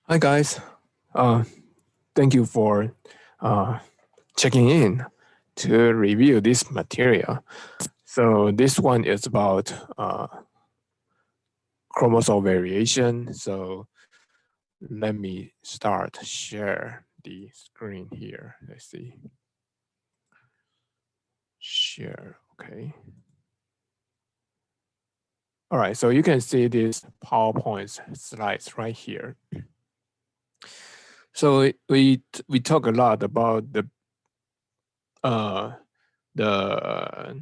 Hi guys, uh, thank you for uh, checking in to review this material. So this one is about chromosome variation. So let me start share the screen here. Let's see, share. Okay. All right. So you can see this PowerPoint slides right here. So we talk a lot about uh, the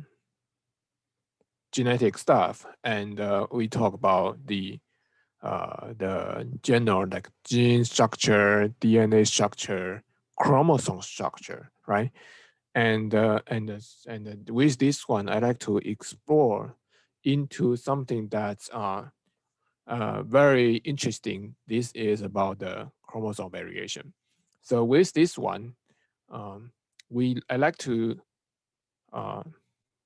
genetic stuff, and we talk about the general like gene structure, DNA structure, chromosome structure, right? And with this one, I like to explore into something that's very interesting. This is about the chromosome variation. So with this one, um, I like to uh,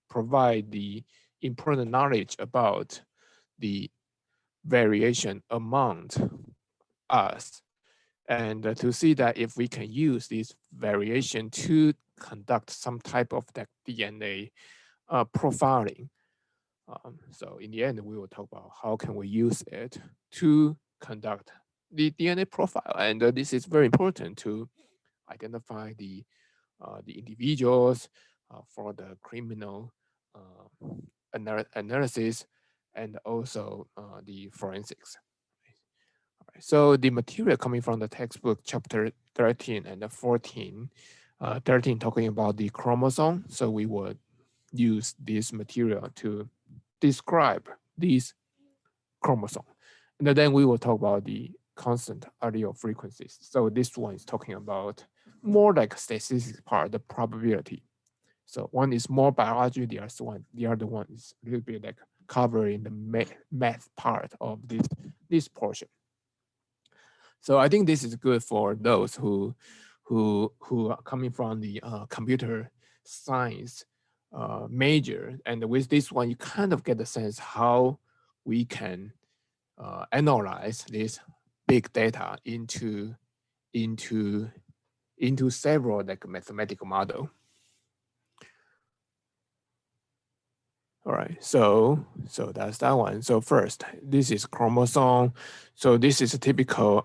provide the important knowledge about the variation among us, and to see that if we can use this variation to conduct some type of that DNA profiling. So in the end, we will talk about how can we use it to conduct the DNA profile, and this is very important to identify the individuals for the criminal analysis, and also the forensics. Right. So the material coming from the textbook, chapter 13 and 14, 13 talking about the chromosome. So we would use this material to describe these chromosome. And then we will talk about the constant allele frequencies. So this one is talking about more like statistics part, the probability. So one is more biology, the other one is a little bit like covering the math part of this portion. So I think this is good for those who are coming from the computer science major, and with this one, you kind of get the sense how we can analyze this big data into into several like mathematical model. All right, so that's that one. So first, this is chromosome. So this is a typical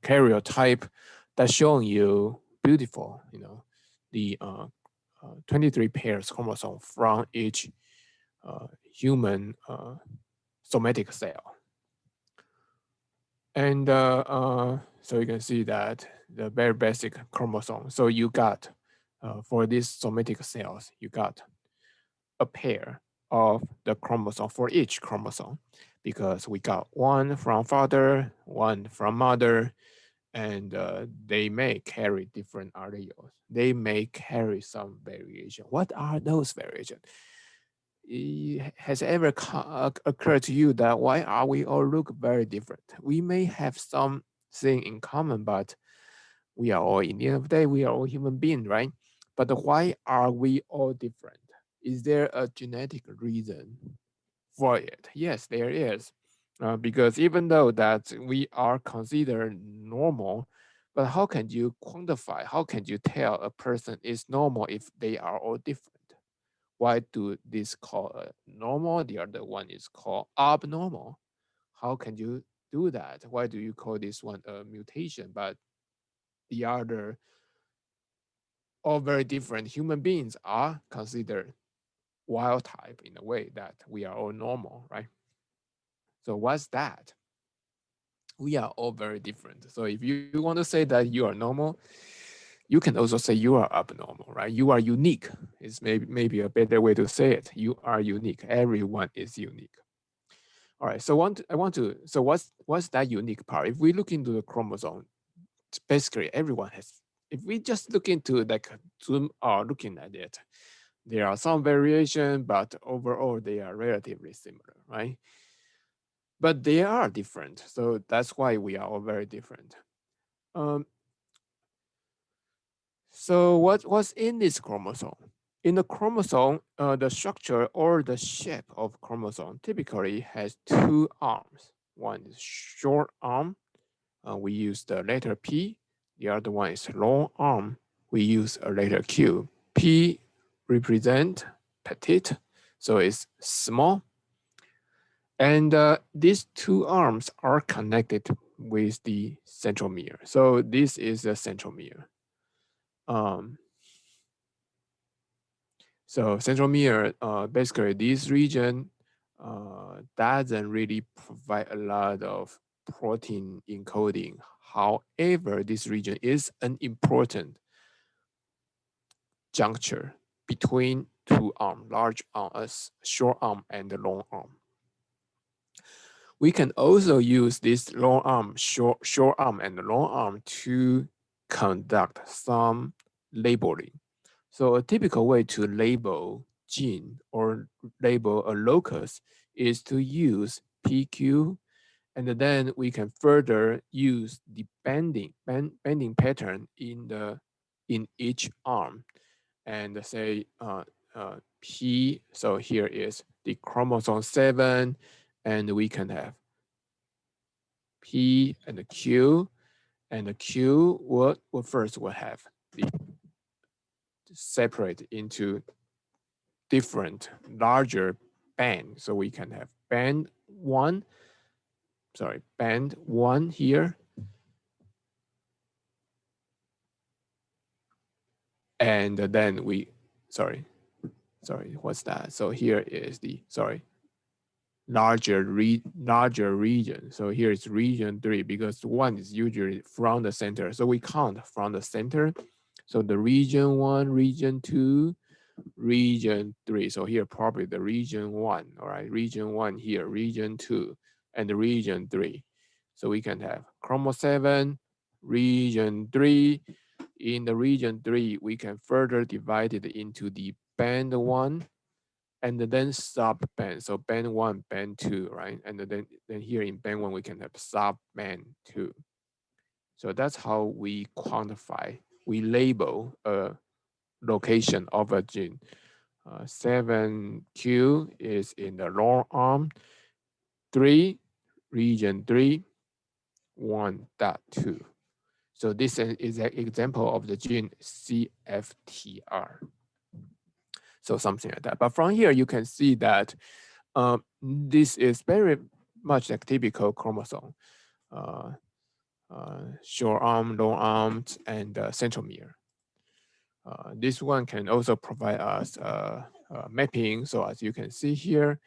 karyotype that's showing you beautiful, the 23 pairs chromosome from each human somatic cell. And so you can see that the very basic chromosome. So you got, for these somatic cells, you got a pair of the chromosome for each chromosome, because we got one from father, one from mother, and they may carry different alleles. They may carry some variation. What are those variations? Has ever occurred to you that why are we all look very different? We may have something in common, but we are all, in the end of the day, we are all human beings, right? But why are we all different? Is there a genetic reason for it? Yes, there is. Because even though that we are considered normal, but how can you quantify, how can you tell a person is normal if they are all different? Why do this call normal? The other one is called abnormal. How can you do that? Why do you call this one a mutation, but the other, all very different human beings, are considered wild type in a way that we are all normal, right? So what's that? We are all very different. So if you want to say that you are normal, you can also say you are abnormal, right? You are unique. It's maybe a better way to say it. You are unique. Everyone is unique. All right. So I want to. So what's that unique part? If we look into the chromosome, basically everyone has. If we just look into like zoom or looking at it, there are some variation, but overall they are relatively similar, right? But they are different. So that's why we are all very different. Um, so what's in this chromosome? In the chromosome, the structure or the shape of chromosome typically has two arms. One is short arm, we use the letter P. The other one is long arm. We use a letter Q. P represent petite, so it's small. And these two arms are connected with the centromere. So this is the centromere. So centromere, basically this region doesn't really provide a lot of protein encoding. However, this region is an important juncture between two arms, large arm, short arm, and the long arm. We can also use this long arm, short arm, and long arm to conduct some labeling. So a typical way to label gene or label a locus is to use PQ, and then we can further use the bending pattern in each arm, and say P. So here is the chromosome 7, and we can have P and the Q, and the Q will first will have the separate into different larger band. So we can have band 1 here, and then we sorry, what's that? So here is the larger region. So here is region 3, because 1 is usually from the center. So we count from the center. So the region 1, region 2, region 3. So here probably the region 1, all right? Region 1 here, region 2, and the region 3. So we can have chromosome 7, region 3. In the region 3, we can further divide it into the band 1 and then sub band. So band 1, band 2, right? And then here in band 1, we can have sub band 2. So that's how we quantify, we label a location of a gene. 7Q is in the long arm, 3, region 3, 1.2. So this is an example of the gene CFTR. So something like that. But from here, you can see that this is very much like typical chromosome. Short arm, long arms, and centromere. This one can also provide us mapping. So as you can see here,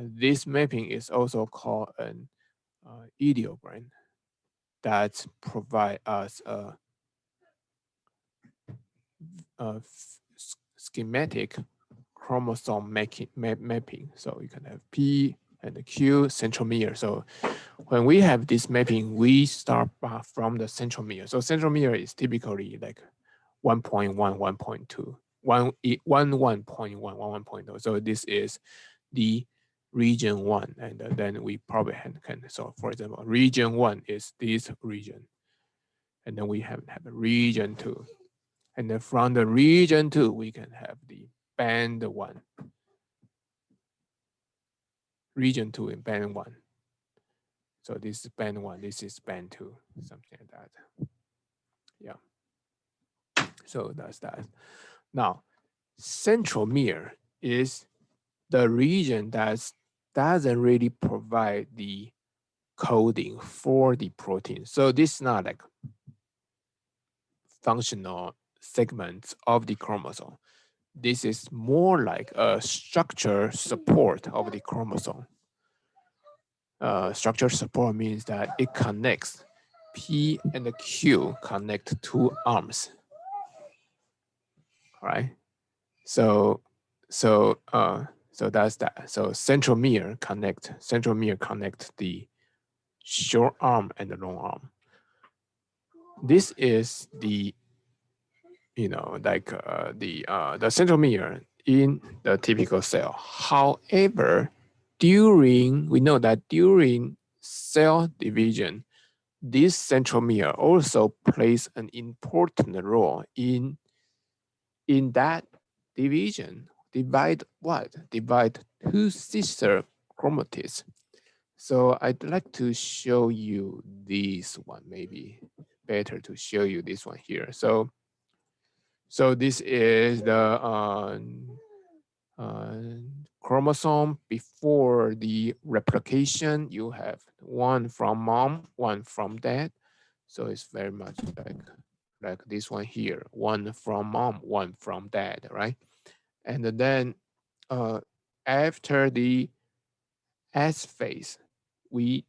this mapping is also called an ideogram that provide us a schematic chromosome mapping. So you can have P and Q centromere. So when we have this mapping, we start from the centromere. So centromere is typically like 1.1, 1.2, 1.1. So this is the region 1, and then we probably can, so for example, region 1 is this region, and then we have a region 2, and then from the region 2 we can have the band 1, region 2 in band 1. So this is band 1, this is band 2, something like that. Yeah. So that's that. Now, centromere is the region that doesn't really provide the coding for the protein. So this is not like functional segments of the chromosome. This is more like a structure support of the chromosome. Structure support means that it connects P and the Q connect two arms. All right. So that's that. So centromere connect the short arm and the long arm. This is the, like the centromere in the typical cell. However, we know that during cell division, this centromere also plays an important role in that division. Divide what? Divide two sister chromatids. So I'd like to show you this one, maybe better to show you this one here. So this is the uh, chromosome before the replication. You have one from mom, one from dad. So it's very much like this one here, one from mom, one from dad, right? And then after the S phase, we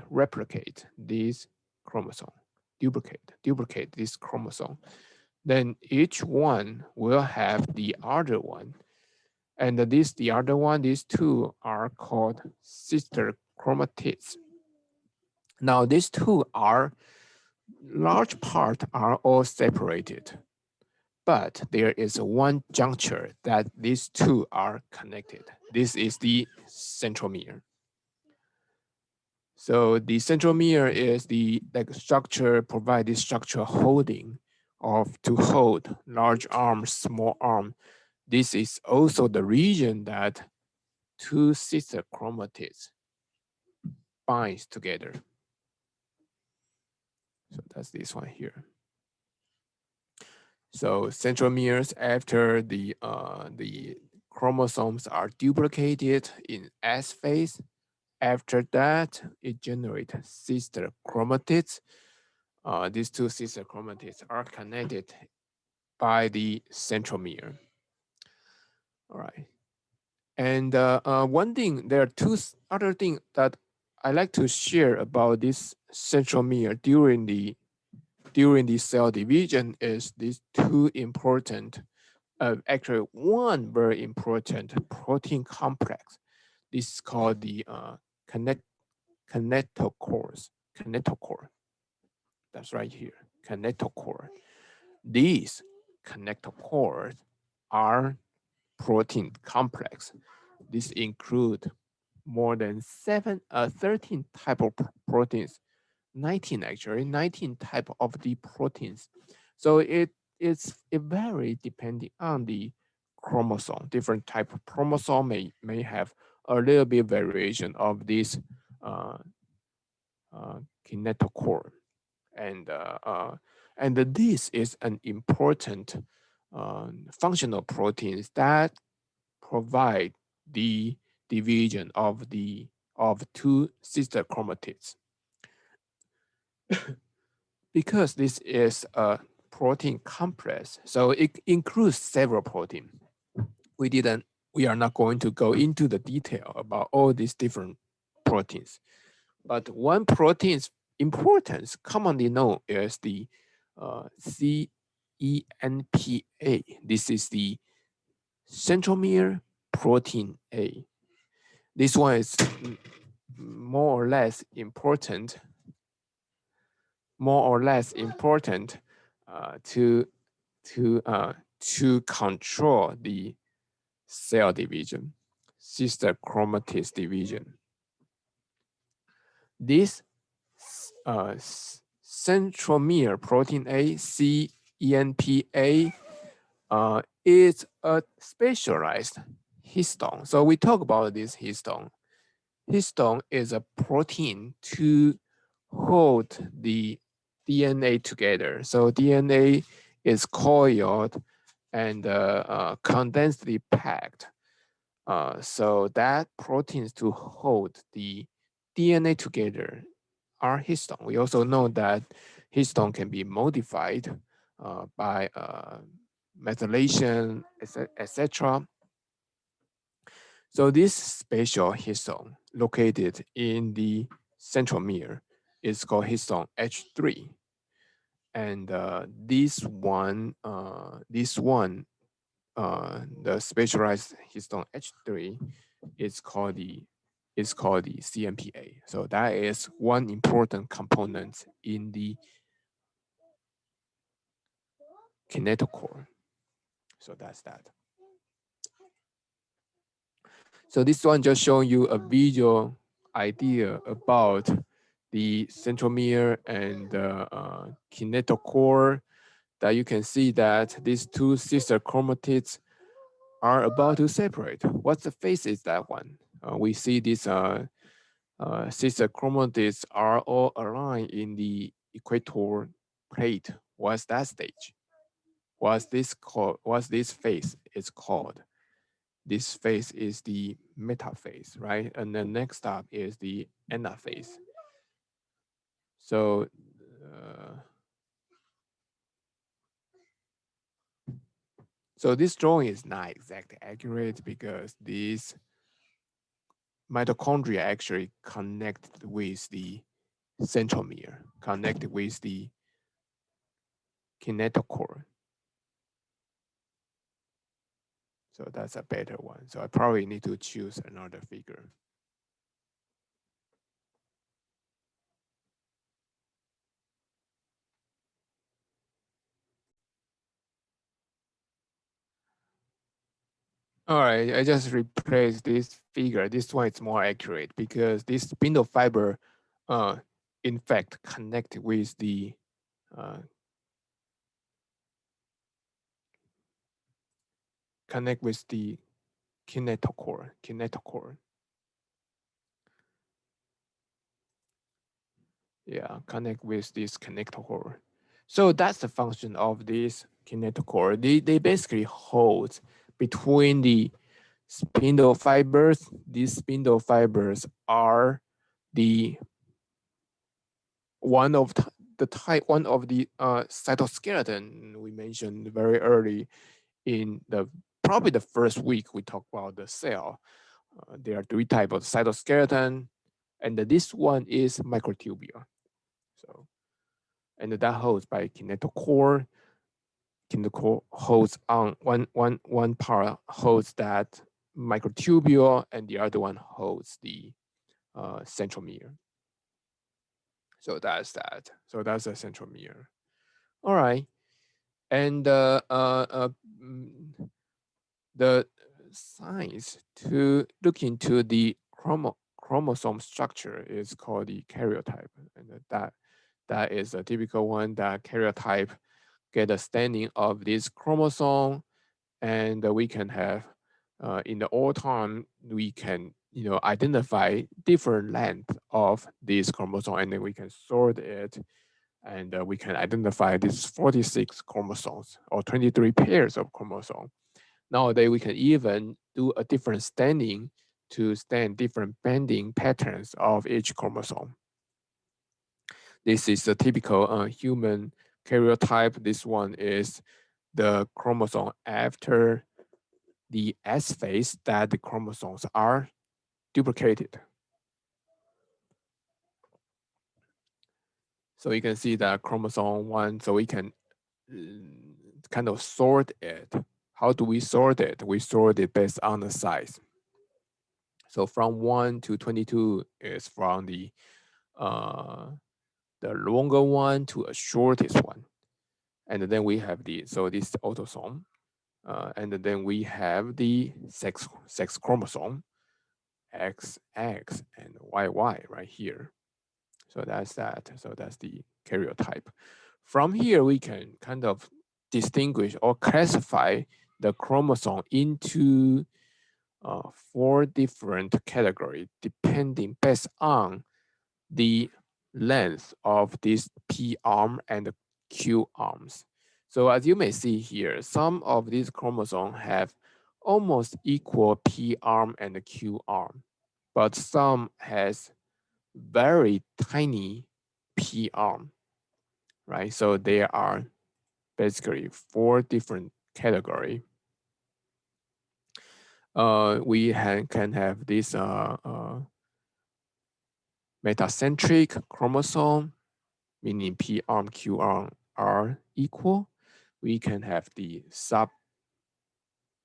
replicate this chromosome, duplicate this chromosome. Then each one will have the other one. And the other one, these two are called sister chromatids. Now these two are large part are all separated, but there is one juncture that these two are connected. This is the centromere. So the centromere is the structure, provide this structure holding of to hold large arm, small arm. This is also the region that two sister chromatids binds together. So that's this one here. So centromeres, after the chromosomes are duplicated in S phase, after that it generates sister chromatids. These two sister chromatids are connected by the centromere. All right. And one thing, there are two other things that I like to share about this centromere during the cell division is these two important, actually one very important protein complex. This is called the kinetochores. Kinetochore. That's right here. Kinetochore. These kinetochores are protein complex. These include more than 13 type of proteins, 19 actually, 19 type of the proteins. So it vary depending on the chromosome. Different type of chromosome may have a little bit variation of this uh, kinetochore. And this is an important functional proteins that provide the division of two sister chromatids. Because this is a protein complex, so it includes several proteins. We are not going to go into the detail about all these different proteins, but one protein's importance commonly known as the CENPA. This is the centromere protein A. This one is more or less important to control the cell division, sister chromatids division. This centromere protein A, CENPA, is a specialized histone. So we talk about this histone. Histone is a protein to hold the DNA together. So DNA is coiled and condensedly packed. So that proteins to hold the DNA together are histone. We also know that histone can be modified by methylation, etc. So this special histone located in the centromere is called histone H3. And this one, the specialized histone H3 is called the CMPA. So that is one important component in the kinetochore. So that's that. So this one just showing you a visual idea about the centromere and the kinetochore, that you can see that these two sister chromatids are about to separate. What's the phase is that one? We see this Since the chromatids are all aligned in the equator plate, what's that stage? What's this called? What's this phase is called? This phase is the metaphase, right? And the next step is the anaphase. So, uh, so this drawing is not exactly accurate because these mitochondria actually connected with the centromere, connected with the kinetochore. So that's a better one. So I probably need to choose another figure. All right, I just replaced this figure. This one is more accurate because this spindle fiber, uh, in fact, connect with the uh, connect with the kinetochore. Kinetochore. Yeah, connect with this kinetochore. So that's the function of this kinetochore. They basically hold between the spindle fibers. These spindle fibers are the one of the cytoskeleton we mentioned very early in the probably the first week we talked about the cell. There are three types of cytoskeleton, and this one is microtubule. So, and that holds by kinetochore. Kinetochore holds on one part holds that microtubule, and the other one holds the centromere. So that's that. So that's the centromere. All right. And mm, the science to look into the chromosome structure is called the karyotype, and that is a typical one. That karyotype get a standing of this chromosome, and we can have in the old time we can identify different length of this chromosome, and then we can sort it, and we can identify these 46 chromosomes or 23 pairs of chromosomes. Nowadays, we can even do a different standing to stand different bending patterns of each chromosome. This is a typical human karyotype. This one is the chromosome after the S phase that the chromosomes are duplicated. So you can see that chromosome one, so we can kind of sort it. How do we sort it? We sort it based on the size. So from 1 to 22 is from the longer one to a shortest one. And then we have this autosome. And then we have the sex chromosome, XX and YY right here. So that's that. So that's the karyotype. From here, we can kind of distinguish or classify the chromosome into 4 different categories, depending based on the length of this P arm and Q arms. So as you may see here, some of these chromosomes have almost equal P arm and Q arm, but some has very tiny P arm, right? So there are basically 4 different categories. We can have this metacentric chromosome, meaning P arm, Q arm are equal. We can have the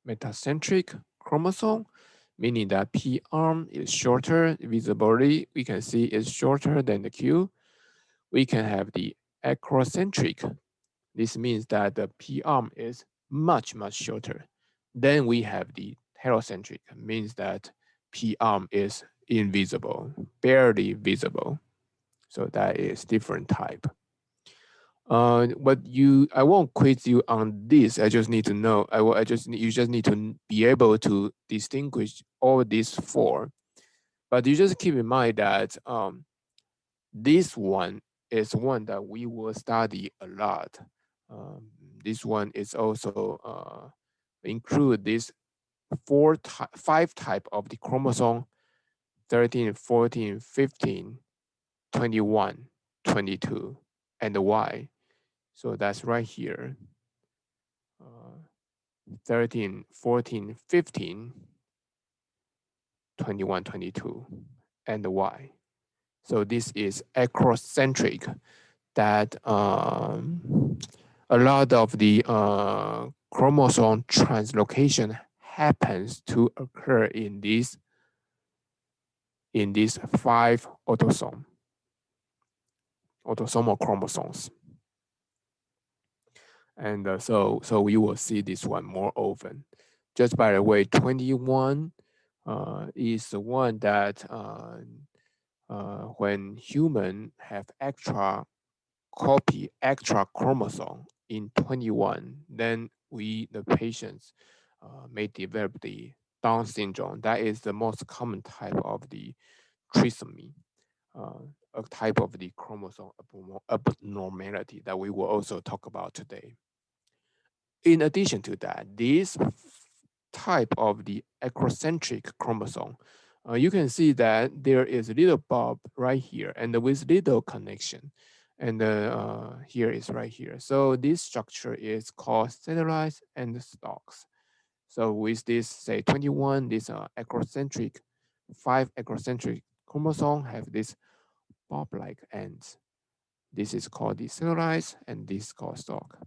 submetacentric chromosome, meaning that P arm is shorter. Visibly, we can see it's shorter than the Q. We can have the acrocentric. This means that the P arm is much, much shorter. Then we have the heterocentric, means that P arm is invisible, barely visible. So that is different type. But I won't quiz you on this. I just need to know. You just need to be able to distinguish all these 4. But you just keep in mind that this one is one that we will study a lot. Um, this one is also include this five type of the chromosome: 13, 14, 15, 21, 22, and the Y. So that's right here. 13, 14, 15, 21, 22, and the Y. So this is acrocentric, that a lot of the chromosome translocation happens to occur in these five autosomal chromosomes. And so we will see this one more often. Just by the way, 21 is the one that when human have extra chromosome in 21, then the patients may develop the Down syndrome. That is the most common type of the trisomy, a type of the chromosome abnormality that we will also talk about today. In addition to that, this type of the acrocentric chromosome, you can see that there is a little bulb right here and with little connection. And here is right here. So this structure is called cellulite and stalks. So with this, say 21, this acrocentric, 5 acrocentric chromosome have this bulb-like ends. This is called the cellulite and this is called stalk.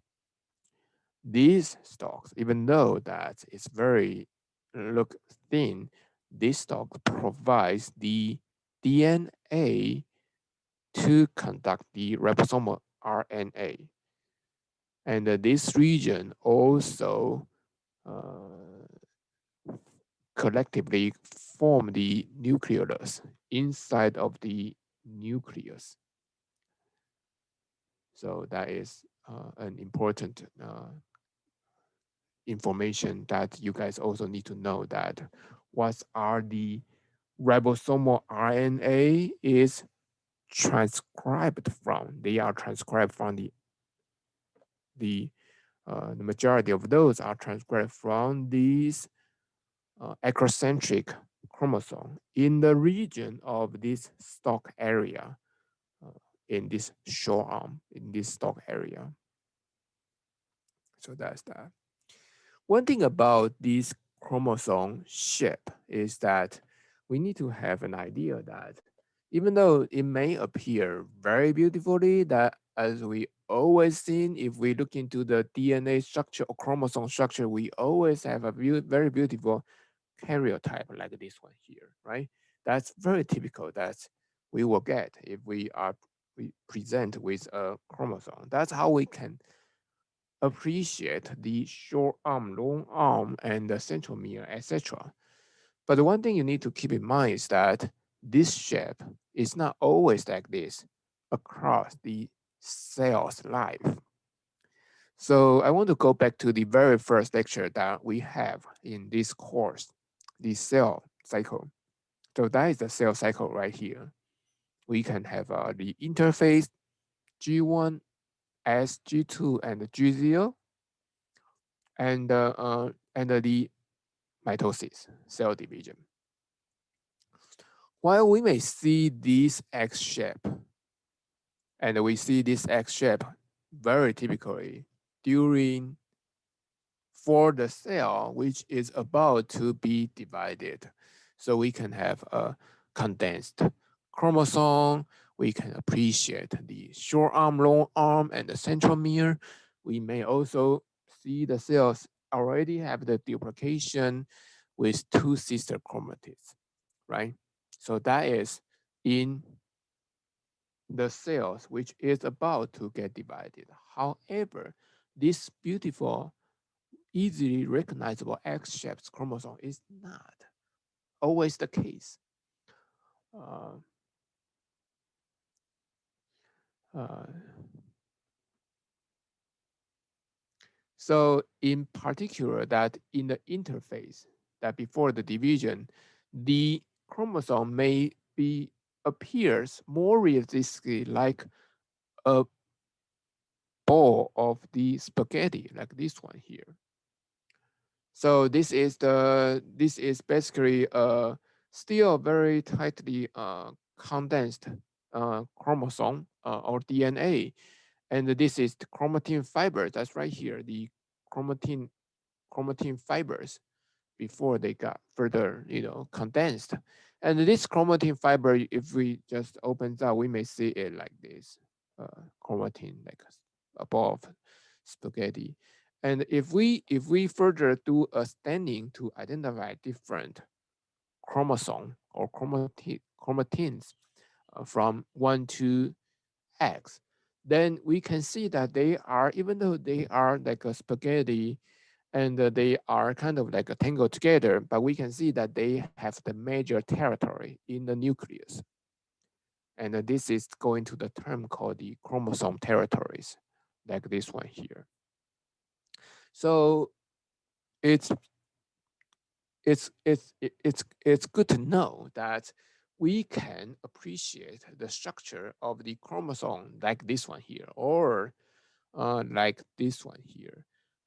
These stalks, even though that it's very look thin, this stalk provides the DNA to conduct the ribosomal RNA. And this region also collectively form the nucleolus inside of the nucleus. So that is an important information that you guys also need to know, that what are the ribosomal RNA is transcribed from. They are transcribed from the majority of those are transcribed from these acrocentric chromosome in the region of this stalk area, uh, in this short arm, in this stalk area. So that's that. One thing about this chromosome shape is that we need to have an idea that even though it may appear very beautifully, that as we always seen, if we look into the DNA structure or chromosome structure, we always have a very beautiful karyotype like this one here, right? That's very typical that we will get if we present with a chromosome. That's how we can appreciate the short arm, long arm, and the centromere, etc. But the one thing you need to keep in mind is that this shape is not always like this across the cell's life. So I want to go back to the very first lecture that we have in this course, the cell cycle. So that is the cell cycle right here. We can have the interphase G1, S, G2, and G0, and the mitosis, cell division. While we may see this X shape, and we see this X shape very typically during for the cell which is about to be divided. So we can have a condensed chromosome. We can appreciate the short arm, long arm, and the centromere. We may also see the cells already have the duplication with two sister chromatids, right? So that is in the cells which is about to get divided. However, this beautiful, easily recognizable X-shaped chromosome is not always the case. Uh, uh, so in particular, that in the interphase, that before the division, the chromosome may be appears more realistically like a ball of the spaghetti, like this one here. So this is basically still very tightly condensed chromosome or DNA, and this is the chromatin fiber. That's right here, the chromatin fibers before they got further, condensed. And this chromatin fiber, if we just opens up, we may see it like this, chromatin, like a ball of spaghetti. And if we further do a staining to identify different chromosome or chromatins from 1 to X, then we can see that they are, even though they are like a spaghetti, and they are kind of like a tangled together, but we can see that they have the major territory in the nucleus. And this is going to the term called the chromosome territories, like this one here. So it's it's good to know that we can appreciate the structure of the chromosome like this one here, or like this one here.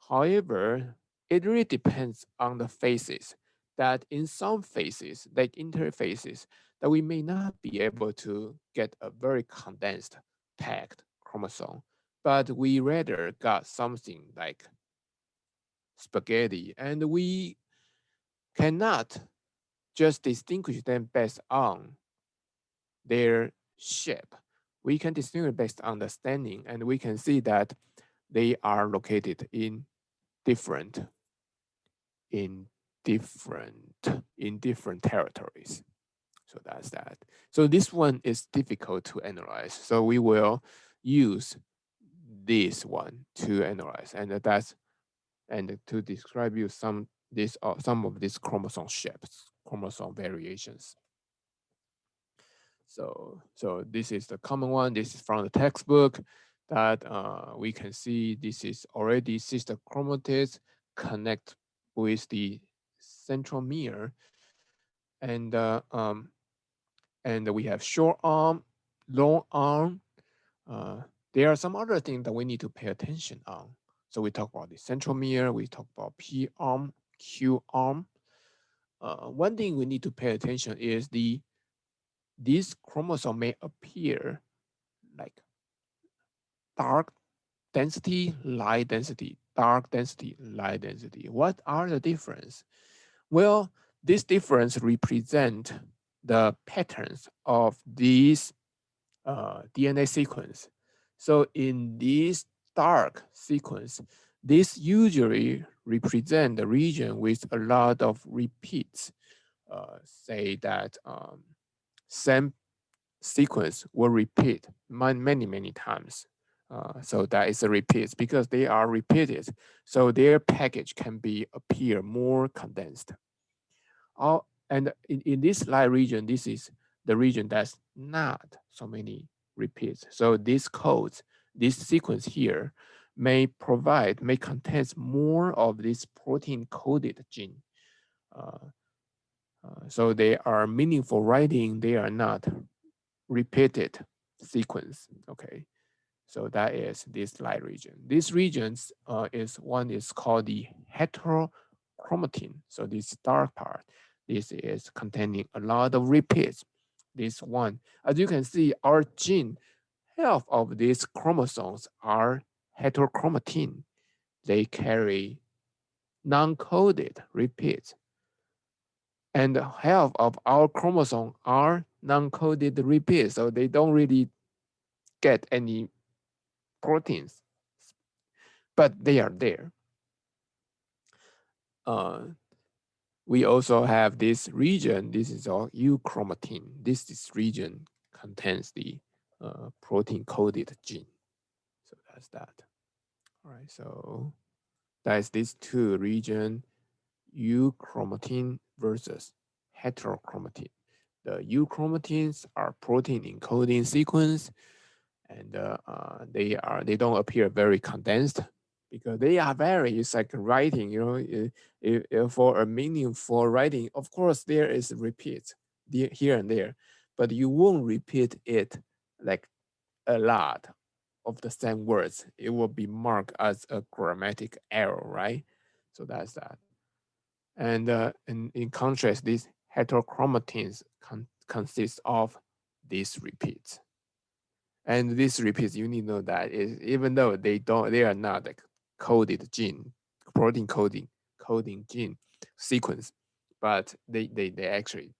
However, it really depends on the phases. That in some phases, like interphases, that we may not be able to get a very condensed packed chromosome, but we rather got something like spaghetti, and we cannot just distinguish them based on their shape. We can distinguish based on the staining, and we can see that they are located in different in different territories. So that's that. So this one is difficult to analyze. So we will use this one to analyze, and that's and to describe you some of these chromosome shapes, chromosome variations. So this is the common one. This is from the textbook that we can see this is already sister chromatids connect with the centromere, and and we have short arm, long arm. There are some other things that we need to pay attention on. So we talk about the centromere, we talk about P arm, Q arm. One thing we need to pay attention is this chromosome may appear like dark density, light density, dark density, light density. What are the difference? Well, this difference represent the patterns of these DNA sequence. So in this dark sequence, this usually represent the region with a lot of repeats. Say that same sequence will repeat many times. So that is a repeat because they are repeated. So their package can be appear more condensed. And in this light region, this is the region that's not so many repeats. So this codes, this sequence here may contains more of this protein coded gene. Uh, so they are meaningful writing, they are not repeated sequence, okay? So that is this light region. This regions is called the heterochromatin. So this dark part, this is containing a lot of repeats. This one, as you can see, our gene, half of these chromosomes are heterochromatin. They carry non-coded repeats. And half of our chromosome are non-coded repeats. So they don't really get any proteins, but they are there. We also have this region. This is all euchromatin. This region contains the protein-coded gene. So that's that. All right. So that's these two region, euchromatin versus heterochromatin. The euchromatins are protein encoding sequence, and they don't appear very condensed because they are very, it's like writing, if for a meaningful writing, of course there is repeat, here and there, but you won't repeat it like a lot of the same words. It will be marked as a grammatic error, right? So that's that. And in contrast, these heterochromatins consist of these repeats. And these repeats, you need to know that is even though they are not like coded gene, protein coding gene sequence, but they actually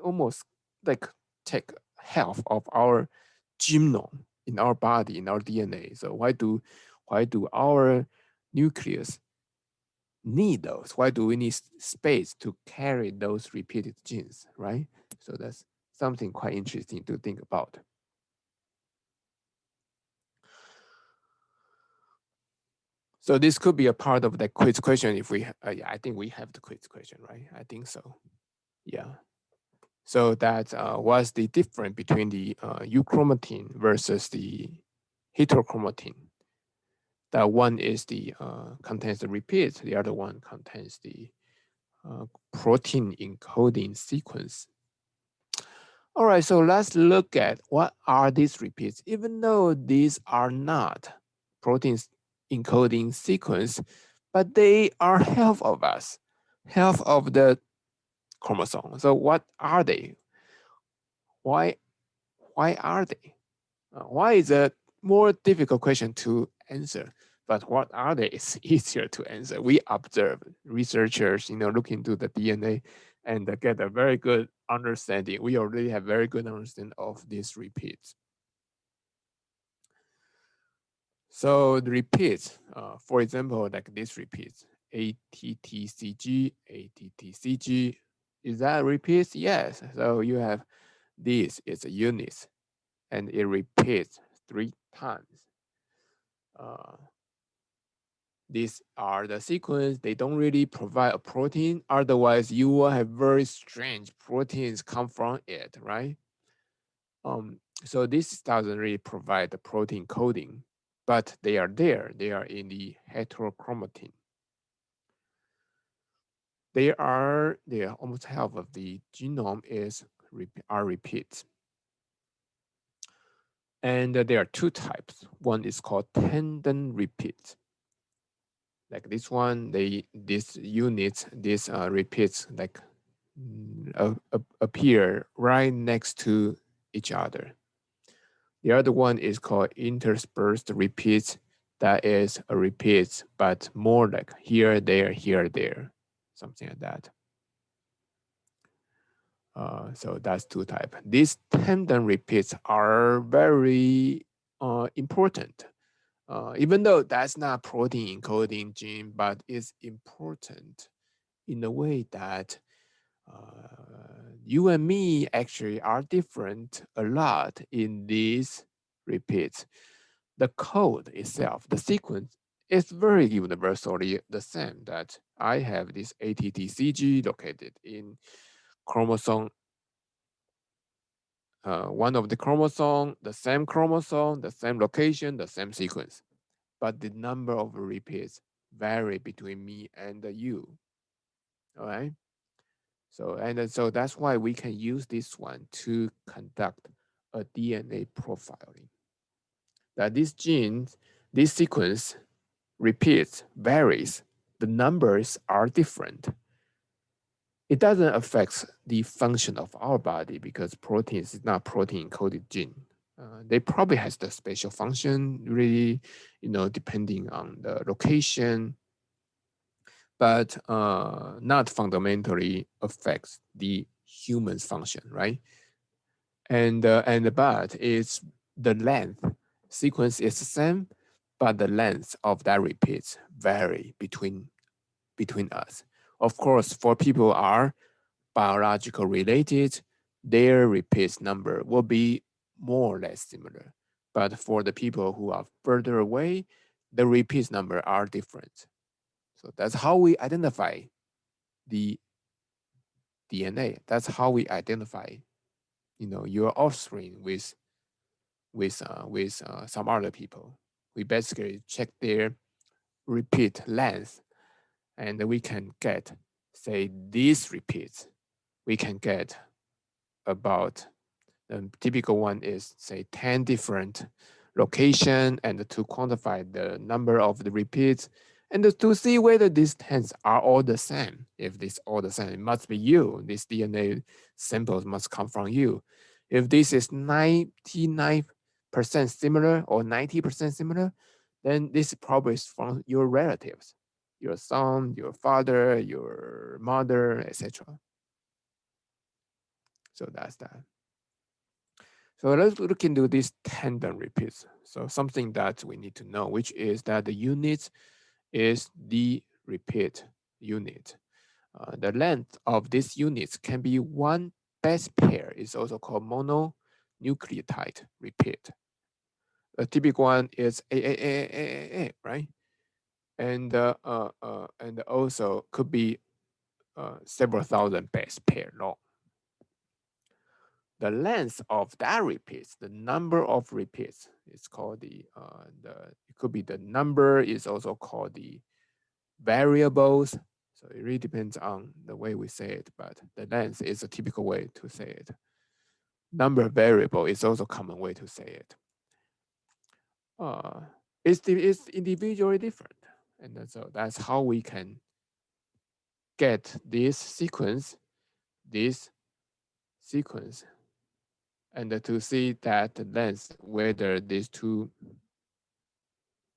almost like take half of our genome in our body, in our DNA. So why do our nucleus need those? Why do we need space to carry those repeated genes, right? So that's something quite interesting to think about. So this could be a part of the quiz question if we, yeah, I think we have the quiz question, right? I think so. Yeah. So that was the difference between the euchromatin versus the heterochromatin. That one is the contains the repeats, the other one contains the protein encoding sequence. All right, so let's look at what are these repeats. Even though these are not proteins encoding sequence, but they are half of us, half of the chromosome. So what are they? Why are they? Why is a more difficult question to answer? But what are they is easier to answer. We observe researchers, look into the DNA and get a very good understanding. We already have very good understanding of these repeats. So the repeats, for example, like this repeats, ATTCG, ATTCG. Is that repeats? Yes. So you have this is a unit and it repeats 3 times. These are the sequence. They don't really provide a protein. Otherwise, you will have very strange proteins come from it, right? So this doesn't really provide the protein coding, but they are there. They are in the heterochromatin. They are almost half of the genome are repeats. And there are two types. One is called tandem repeats. Like this one, this repeats like appear right next to each other. The other one is called interspersed repeats. That is a repeats, but more like here, there, something like that. So that's two types. These tandem repeats are very important. Even though that's not protein encoding gene, but it's important in a way that you and me actually are different a lot in these repeats. The code itself, the sequence, is very universally the same. That I have this ATTCG located in chromosome, one of the chromosome, the same location, the same sequence. But the number of repeats vary between me and you. All right. So that's why we can use this one to conduct a DNA profiling. That these genes, this sequence repeats, varies. The numbers are different. It doesn't affect the function of our body because proteins is not protein encoded gene. They probably has the special function, really, depending on the location, but not fundamentally affects the human's function, right? But it's the length sequence is the same, but the length of that repeats vary between us. Of course, for people are biological related, their repeats number will be more or less similar. But for the people who are further away, the repeats number are different. So that's how we identify the DNA. That's how we identify, your offspring with some other people. We basically check their repeat length, and we can get, say, these repeats. We can get about, the typical one is say 10 different location, and to quantify the number of the repeats, and to see whether these 10s are all the same. If this all the same, it must be you. This DNA samples must come from you. If this is 99% similar or 90% similar, then this probably is from your relatives, your son, your father, your mother, etc. So that's that. So let's look into these tandem repeats. So something that we need to know, which is that the unit is the repeat unit. The length of these units can be one base pair. Is also called mononucleotide repeat. A typical one is A, right? And also could be several thousand base pair long. The length of that repeats, the number of repeats, is called it could be the number, is also called the variables. So it really depends on the way we say it, but the length is a typical way to say it. Number variable is also a common way to say it. It's individually different. And so that's how we can get this sequence, and to see that the length, whether these two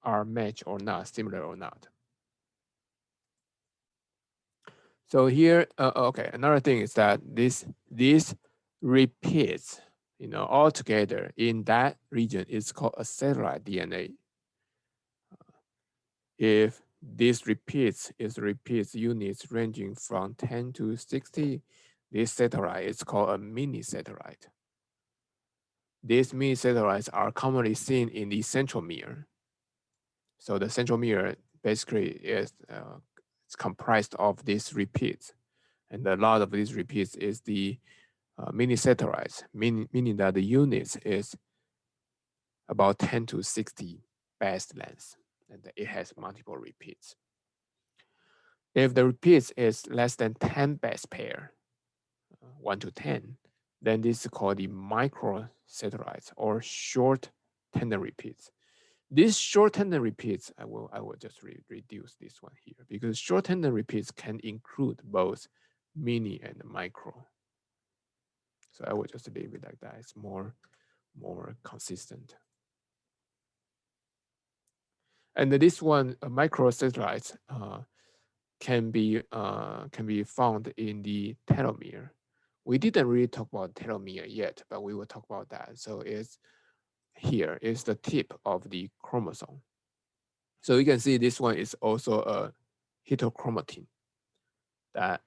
are matched or not, similar or not. So here, okay, another thing is that these repeats, all together in that region is called a satellite DNA. If this repeats units ranging from 10 to 60, this satellite is called a mini satellite. These mini satellites are commonly seen in the centromere. So the centromere basically is it's comprised of these repeats, and a lot of these repeats is the mini satellites, meaning that the units is about 10 to 60 base length, and it has multiple repeats. If the repeats is less than 10 base pair, 1 to 10, then this is called the microsatellites or short tandem repeats. These short tandem repeats, I will just reduce this one here, because short tandem repeats can include both mini and micro. So I will just leave it like that. It's more consistent. And this one, microsatellites, can be found in the telomere. We didn't really talk about telomere yet, but we will talk about that. So it's here is the tip of the chromosome. So you can see this one is also a heterochromatin that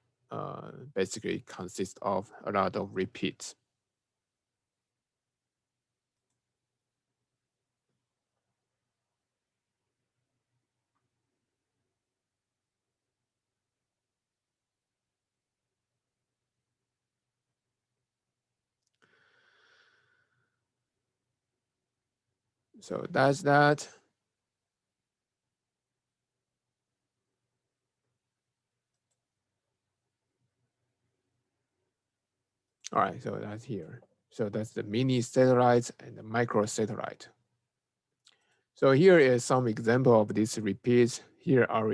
basically consists of a lot of repeats. So that's that. All right, so that's here. So that's the mini satellites and the micro satellite. So here is some example of these repeats. Here are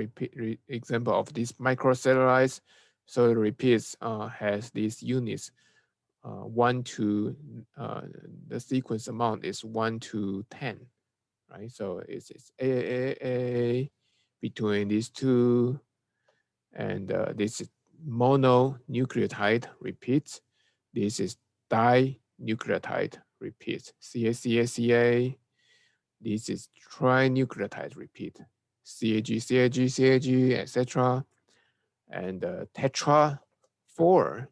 example of these microsatellites. So the repeats has these units, 1 to, the sequence amount is 1 to 10, right? So it's A, between these two, and this is mononucleotide repeats. This is dinucleotide repeats, CA. This is trinucleotide repeat, CAG, etc. And tetra 4,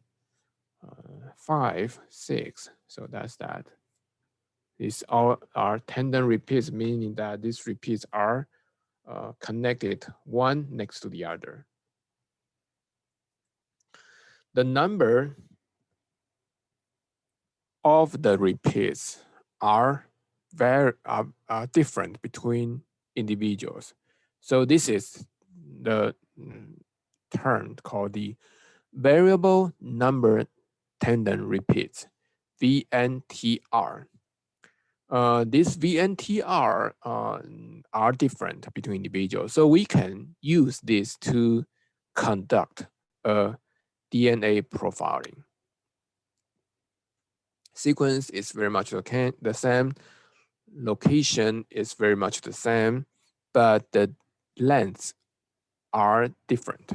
5, 6. So that's that. These all are tandem repeats, meaning that these repeats are connected one next to the other. The number of the repeats are different between individuals. So this is the term called the variable number tandem repeats. VNTR. These VNTR are different between individuals. So we can use this to conduct a DNA profiling. Sequence is very much the same. Location is very much the same, but the lengths are different.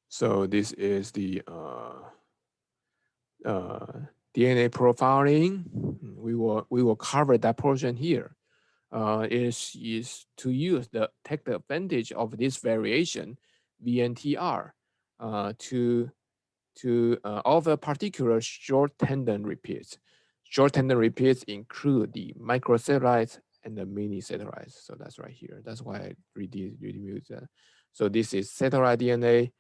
So this is the DNA profiling. We will cover that portion here. Is to take the advantage of this variation VNTR to offer particular short tandem repeats. Short tandem repeats include the microsatellites and the mini satellites. So that's right here. That's why I removed that. So this is satellite DNA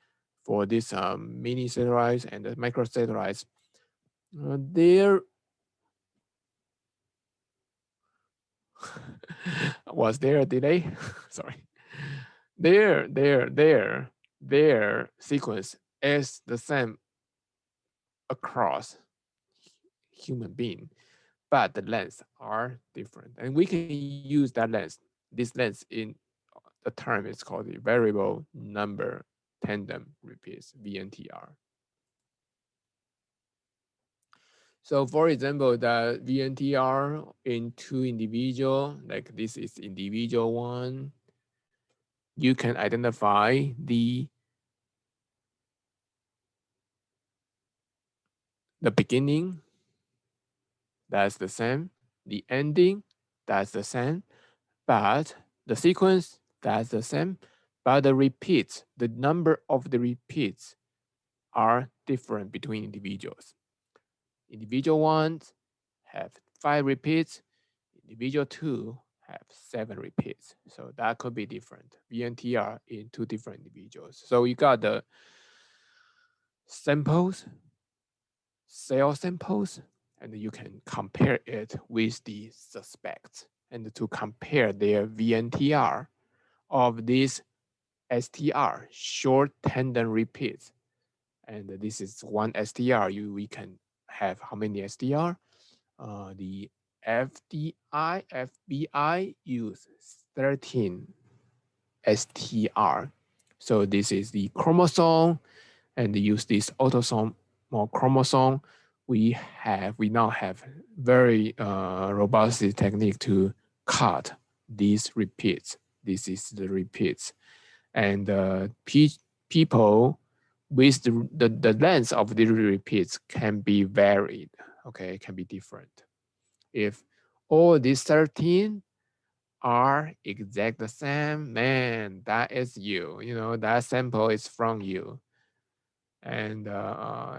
for this mini satellites and the microsatellites. There was there a delay? Sorry. Their sequence is the same across human being, but the lengths are different. And we can use that length, this length in the term is called the variable number tandem repeats, VNTR. So for example, the VNTR in two individual, like this is individual one, you can identify the beginning, that's the same. The ending, that's the same. But the sequence, that's the same. But the repeats, the number of the repeats are different between individuals. Individual ones have 5 repeats. Individual 2 have 7 repeats. So that could be different. VNTR in 2 different individuals. So you got the samples, cell samples, and you can compare it with the suspects and to compare their VNTR of these STR, short tandem repeats. And this is one STR. We can have how many STR? The FBI use 13 STR. So this is the chromosome, and use this autosomal chromosome. We now have very robust technique to cut these repeats. This is the repeats, and people with the length of the repeats can be varied. Okay, can be different. If all these 13 are exact the same, man, that is you. You know, that sample is from you. And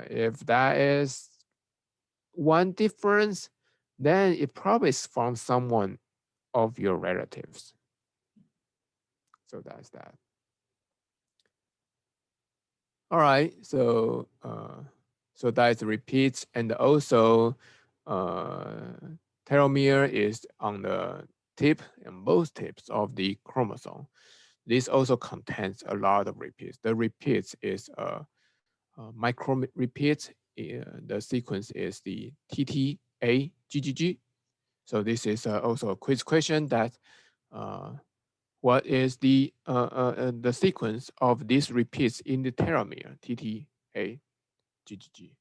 if that is one difference, then it probably is from someone of your relatives. So that's that. All right, so that is repeats, and also telomere is on the tip and both tips of the chromosome. This also contains a lot of repeats. The repeats is micro repeats. The sequence is the TTAGGG. So this is also a quiz question that what is the sequence of these repeats in the telomere, TTAGGG,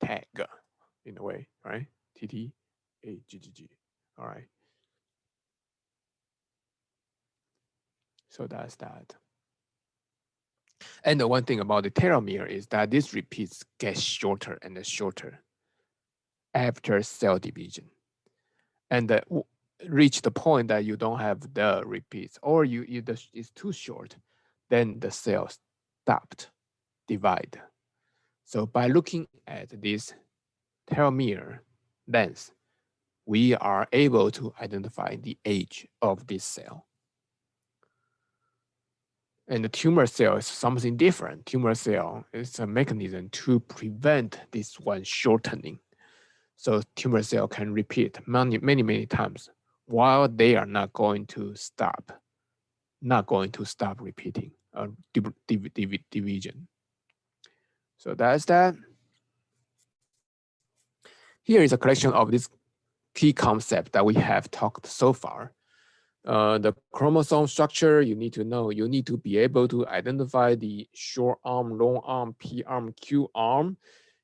tag, in a way, right? TTAGGG, all right. So that's that. And the one thing about the telomere is that these repeats get shorter and shorter after cell division. And reach the point that you don't have the repeats, or it's too short, then the cells stopped divide. So by looking at this telomere length, we are able to identify the age of this cell. And the tumor cell is something different. Tumor cell is a mechanism to prevent this one shortening. So tumor cell can repeat many times while they are not going to stop repeating division. So that's that. Here is a collection of this key concept that we have talked so far. The chromosome structure, you need to know, you need to be able to identify the short arm, long arm, P arm, Q arm.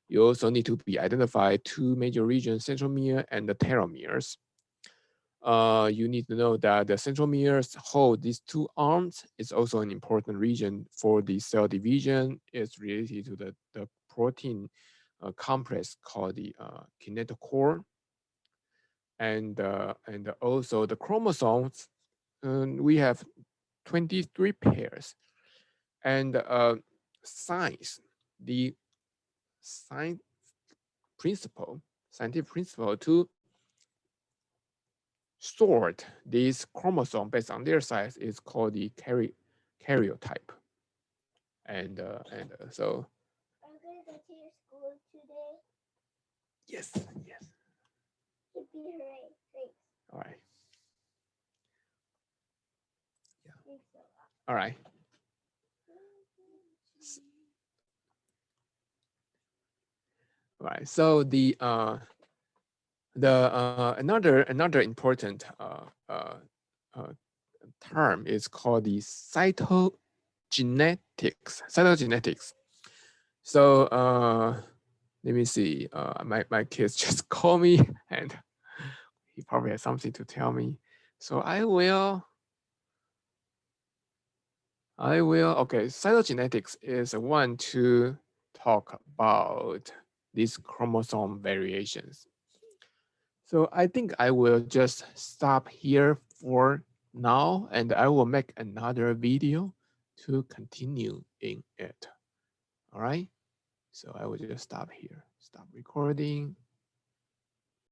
You also need to be identify two major regions, centromere and the telomeres. You need to know that the centromeres hold these two arms. It's also an important region for the cell division. It's related to the protein complex called the kinetochore. And also the chromosomes, we have 23 pairs. And the scientific principle to sort these chromosomes based on their size is called the karyotype. And so. I'm going to go to your school today. Yes, yes. Be hooray! Thanks. All right. Yeah. Thanks a lot. All right. All right. So another important term is called the cytogenetics. So let me see. My kids just call me, and he probably has something to tell me. So I will. Okay, cytogenetics is one to talk about these chromosome variations. So I think I will just stop here for now, and I will make another video to continue in it. All right. So I will just stop here, stop recording.